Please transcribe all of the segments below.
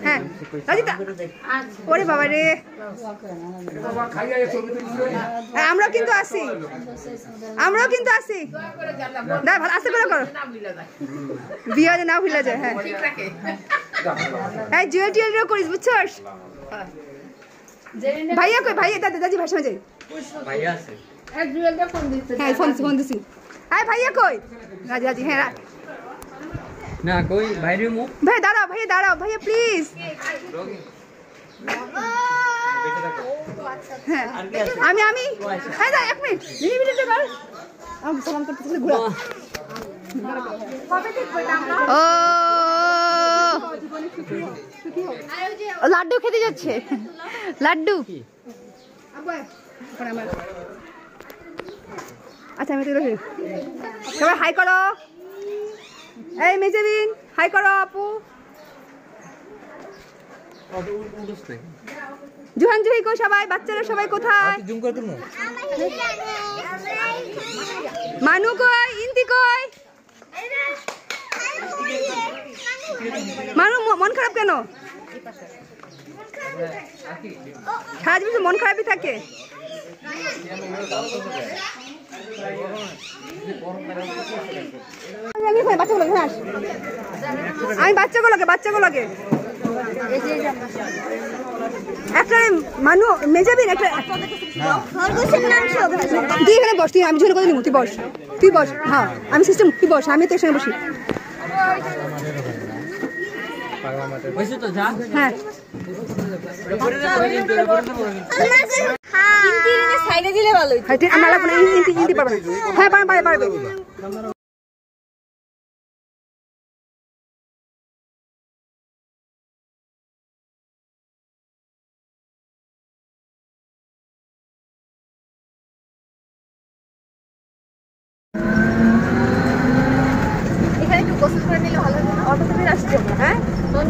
হ্যাঁ রাজিতা ওরে বাবা রে আমরাও কিন্তু আসি না ভালো আস্তে করে করো বিয়ে না ভুলে যায় হ্যাঁ হ্যাঁ জুয়েল টিয়েলও করিস বুঝছস ভাইয়া কই ভাইয়া দাদাজি ভাষা যাই ভাইয়া আছে এক জুয়েলটা ফোন দিতে হ্যাঁ ফোন দিছি আয় ভাইয়া কই রাজি হ্যাঁ না কই ভাই রে মু ভাই দাঁড়াও ভাইয়া প্লিজ হ্যাঁ আমি হ্যাঁ যা এক মিনিট ভিডিওটা কর আমি সালাম করতেছি ঘুরা ও লাড্ডু খেতে যাচ্ছে লাড্ডু আচ্ছা আমি সবাই হাই করো এই মেজেবিন হাই করো আপু জুহান জুহি কো সবাই বাচ্চারা সবাই কোথায় মানু কই ইন্তি কই মানু মন খারাপ কেন সারা জীবন মন খারাপই থাকে আমি বাচ্চাগুলোকে একটা মানু মেজাবিন একটা তুই এখানে বস তুই আমি ঝুলে করে নিব তুই বস হ্যাঁ আমি সিস্টেম তুই বস আমি তো এখানে বসি হ্যাঁ সাইডে দিলে ভালো হ্যাঁ পারবে এখানে একটু গোসল করে নিলে ভালো হবে অটো থেকে আসছে হ্যাঁ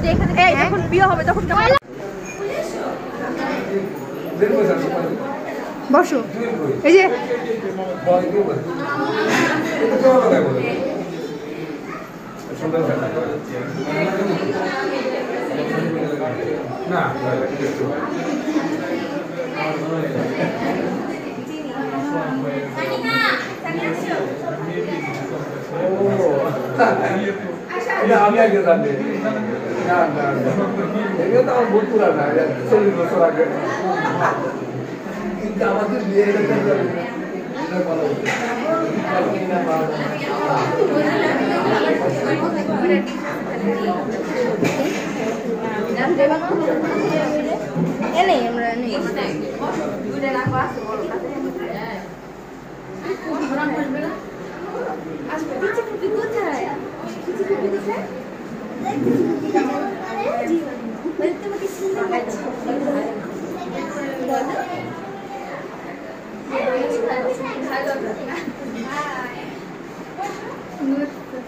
এখানে যখন বিয়ে হবে তখন বসো এই যে আমি আগে জানি না এগুলো তো আমার বহুত পুরানা 40 বছর আগে কিন্তু আমাদের বিয়ে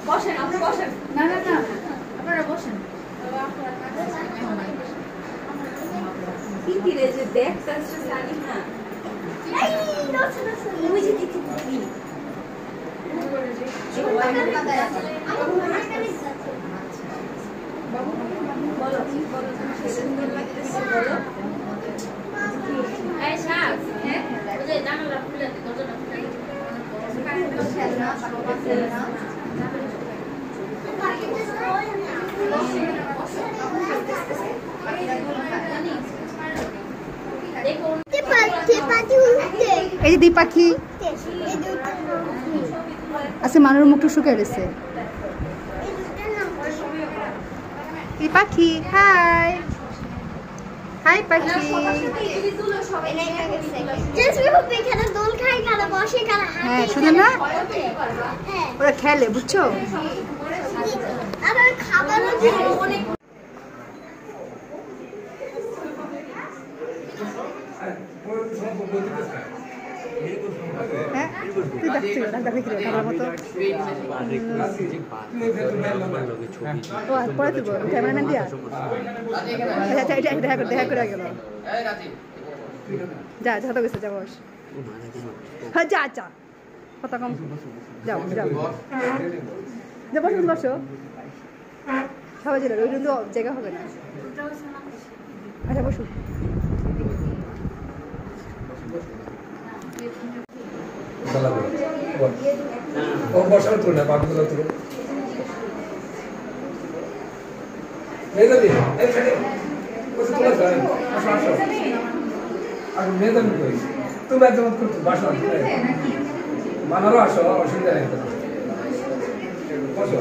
বসেন আপনি বসেন না আপনারা বসেন কি রে যে দেখছস জানি না এই না ওই যে দেখি বলো সুন্দর লাগতেছে বলো এই শাক হ্যাঁ ওই যে জানালা খুলে দে দরজাটা খুলে এই যে পাখি আচ্ছা মানুষ মুখটা শুকিয়ে গেছে এই পাখি হাই হাই পাখি হ্যাঁ শুনে না ওরা খেলে বুঝছো ক্যামেরাম্যান দিয়া দেখা করে গেল যা যা তো গেছে যা বস হ্যাঁ যা যা কত কম যাও যাও যা বসো বসো 10টা বাজে ওই কিন্তু জায়গা হবে না আচ্ছা বসুন ও বসার তো না বাকিগুলো তো মেয়েদাবি এখানে বসে তোলা যায় আসো আসো আর মেয়েদাবি কই তুমি একদম করতে বাসা মানারও আসো অসুবিধা নেই বসো